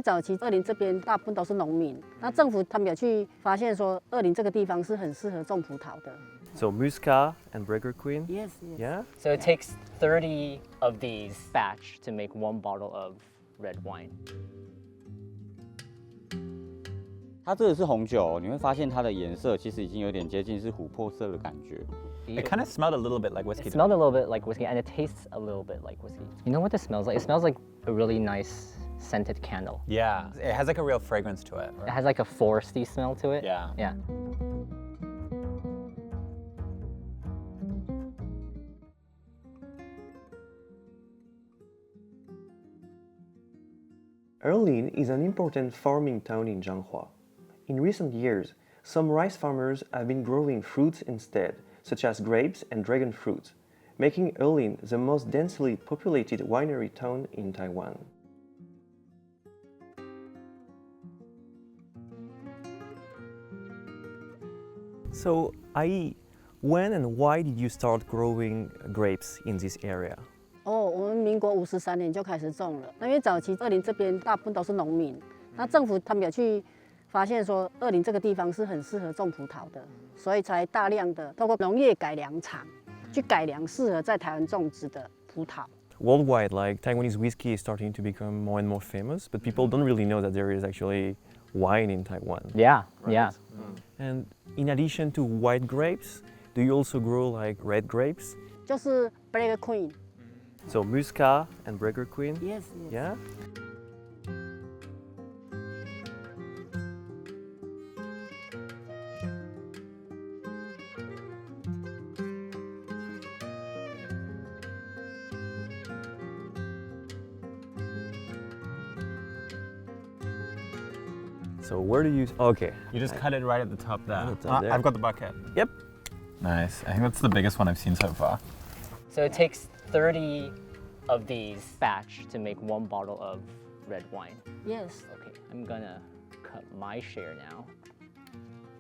为早期Erlin这边大部分都是农民，那政府他们有去发现说Erlin这个地方是很适合种葡萄的。So 𝒉𝒂𝒏𝒈𝒄 and 𝒉𝒂𝒏𝒈𝒄. Yes, yes. Yeah. So it takes 30 of these batch to make 1 bottle of red wine. 它这个是红酒，你会发现它的颜色其实已经有点接近是琥珀色的感觉。It kind of smelled a little bit like whiskey. It smelled a little bit like whiskey, and it tastes a little bit like whiskey. You know what this smells like? It smells like a really nice scented candle. Yeah, it has like a real fragrance to it. It has like a foresty smell to it. Yeah. Yeah. Erlin is an important farming town in Changhua. In recent years, some rice farmers have been growing fruits instead, such as grapes and dragon fruit, making Erlin the most densely populated winery town in Taiwan. So, Ai, when and why did you start growing grapes in this area? 我们民国53年就开始种了。那因为早期Erlin这边大部分都是农民，那政府他们有去发现说Erlin这个地方是很适合种葡萄的，所以才大量的透过农业改良厂去改良适合在台湾种植的葡萄。Worldwide, like Taiwanese whiskey is starting to become more and more famous, but people don't really know that there is actually wine in Taiwan. Yeah, Right? yeah. And in addition to white grapes, do you also grow like red grapes? 就是 Black Queen。 So 𝒉𝒂𝒏𝒈𝒄 and 𝒉𝒂𝒏𝒈𝒄. Yes, yes. Yeah. So where do you? Okay. You just cut it right at the top there. At the top there. I've got the bucket. Yep. Nice. I think that's the biggest one I've seen so far. So it takes 30 of these batch to make 1 bottle of red wine. Yes. Okay, I'm gonna cut my share now.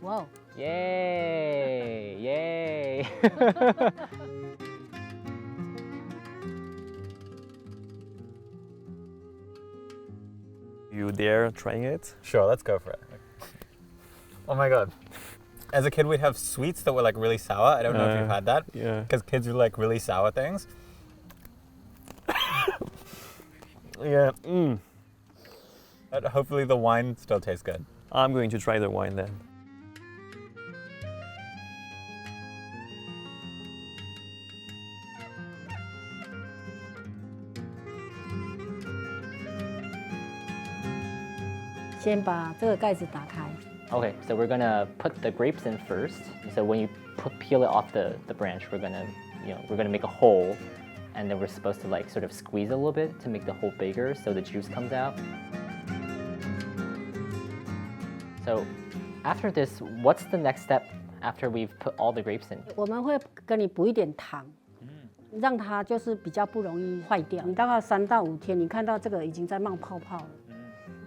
Wow. Yay! Yay! You dare trying it? Sure, let's go for it. Oh my god. As a kid, we'd have sweets that were like really sour. I don't know if you've had that. Yeah. Because kids would like really sour things. Yeah. But hopefully the wine still tastes good. I'm going to try the wine then.先把这个盖子打开。 Okay, so we're gonna put the grapes in first. So when you peel it off the branch, we're gonna make a hole, and then we're supposed to like sort of squeeze a little bit to make the hole bigger so the juice comes out. So after this, what's the next step after we've put all the grapes in? 我们会跟你补一点糖，让它就是比较不容易坏掉。你大概3到5天，你看到这个已经在冒泡泡了，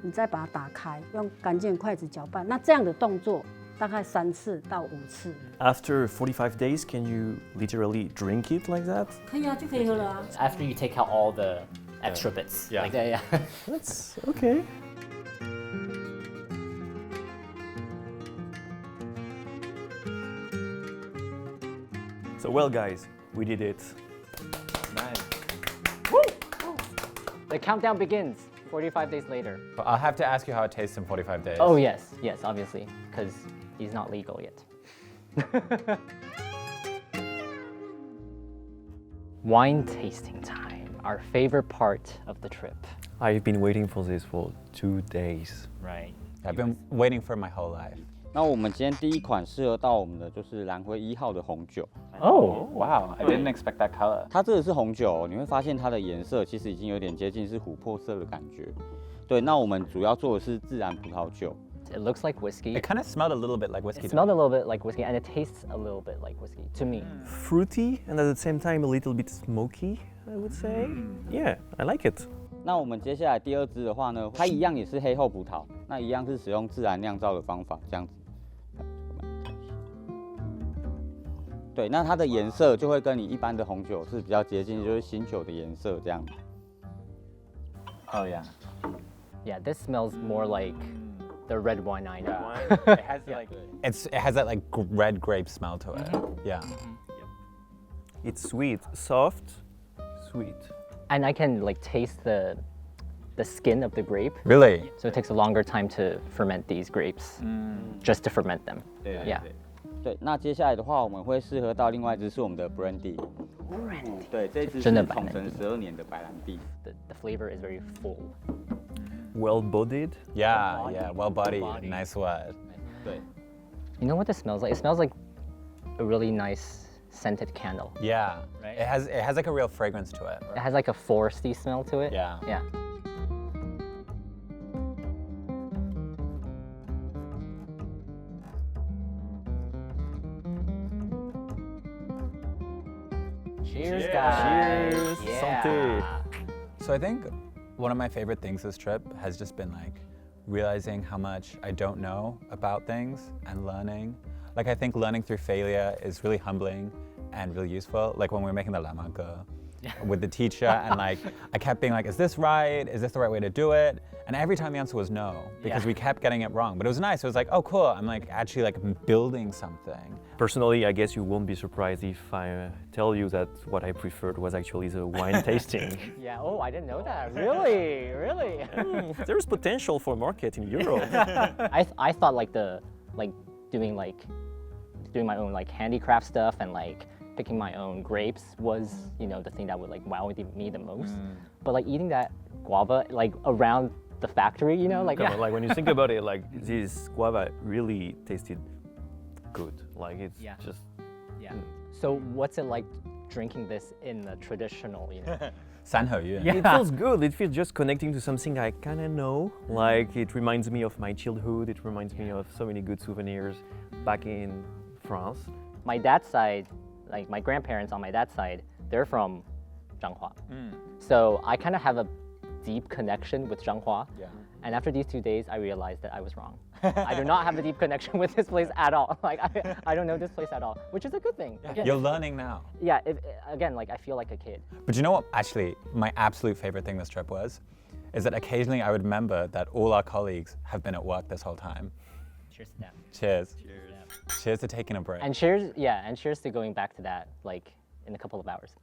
你再把它打开，用干净的筷子搅拌。那这样的动作大概3次到5次。 After 45 days, can you literally drink it like that? 可以啊，就可以喝了啊。 After you take out all the extra bits. Yeah. Like that, yeah. That's okay. So well guys, we did it. Nice. The countdown begins 45 days later. But I'll have to ask you how it tastes in 45 days. Oh yes, obviously, because he's not legal yet. Wine tasting time, our favorite part of the trip. I've been waiting for this for 2 days. Right. I've been waiting for my whole life. 那我们今天第一款适合到我们的就是蓝灰1号的红酒。 Oh, wow. I didn't expect that color. 它这个是红酒，你会发现它的颜色其实已经有点接近是琥珀色的感觉。对，那我们主要做的是自然葡萄酒。 It looks like whiskey. It kind of smelled a little bit like whiskey. It smelled a little bit like whiskey, and it tastes a little bit like whiskey to me. Fruity and at the same time a little bit smoky, I would say. Yeah, I like it. 那我们接下来第2支的话呢，它一样也是黑厚葡萄，那一样是使用自然酿造的方法，这样子。对，那它的颜色就会跟你一般的红酒是比较接近，就是新酒的颜色这样。 Oh, yeah. Yeah, this smells more like the red wine I know. It has like it has that like red grape smell to it. Yeah. It's sweet, soft, sweet. And I can like taste the skin of the grape. Really? So it takes a longer time to ferment these grapes, just to ferment them. Yeah. 对，那接下来的话，我们会适合到另外一支是我们的 Brandy。对，这支是真的白兰地统称12年的白兰地。The flavor is very full. Well-bodied. Yeah, yeah. Well bodied. Nice word. 对， You know what this smells like? It smells like a really nice scented candle. Yeah. Right? It has like a real fragrance to it. It has like a foresty smell to it. Yeah. Yeah. Cheers, guys. Cheers. Yeah. Santé. So I think one of my favorite things this trip has just been like realizing how much I don't know about things and learning. Like I think learning through failure is really humbling and really useful. Like when we were making the 𝒉𝒂𝒏𝒈𝒉 with the teacher and like I kept being like, is this right? Is this the right way to do it? And every time the answer was no, because we kept getting it wrong. But it was nice. It was like, oh cool, I'm like actually like building something. Personally, I guess you won't be surprised if I tell you that what I preferred was actually the wine tasting. Yeah. Oh, I didn't know that. Really? Really? There's potential for market in Europe. I thought like doing my own like handicraft stuff and like picking my own grapes was, you know, the thing that would like wow me the most. But like eating that guava like around the factory, you know, like But, like when you think about it, like this guava really tasted good. Like it's just. yeah. So what's it like drinking this in the traditional, you know? 三合院. It feels good. It feels just connecting to something I kind of know. Like it reminds me of my childhood. It reminds me of so many good souvenirs back in France. My dad's side, like my grandparents on my dad's side, they're from Changhua. So I kind of have a deep connection with Changhua. Yeah. And after these 2 days, I realized that I was wrong. I do not have a deep connection with this place at all. Like I don't know this place at all, which is a good thing. Again, You're learning now. yeah, again, like I feel like a kid. But you know what actually my absolute favorite thing this trip was? Is that occasionally I would remember that all our colleagues have been at work this whole time. Cheers to them. Cheers. Cheers to taking a break. And cheers, yeah, and cheers to going back to that like in a couple of hours.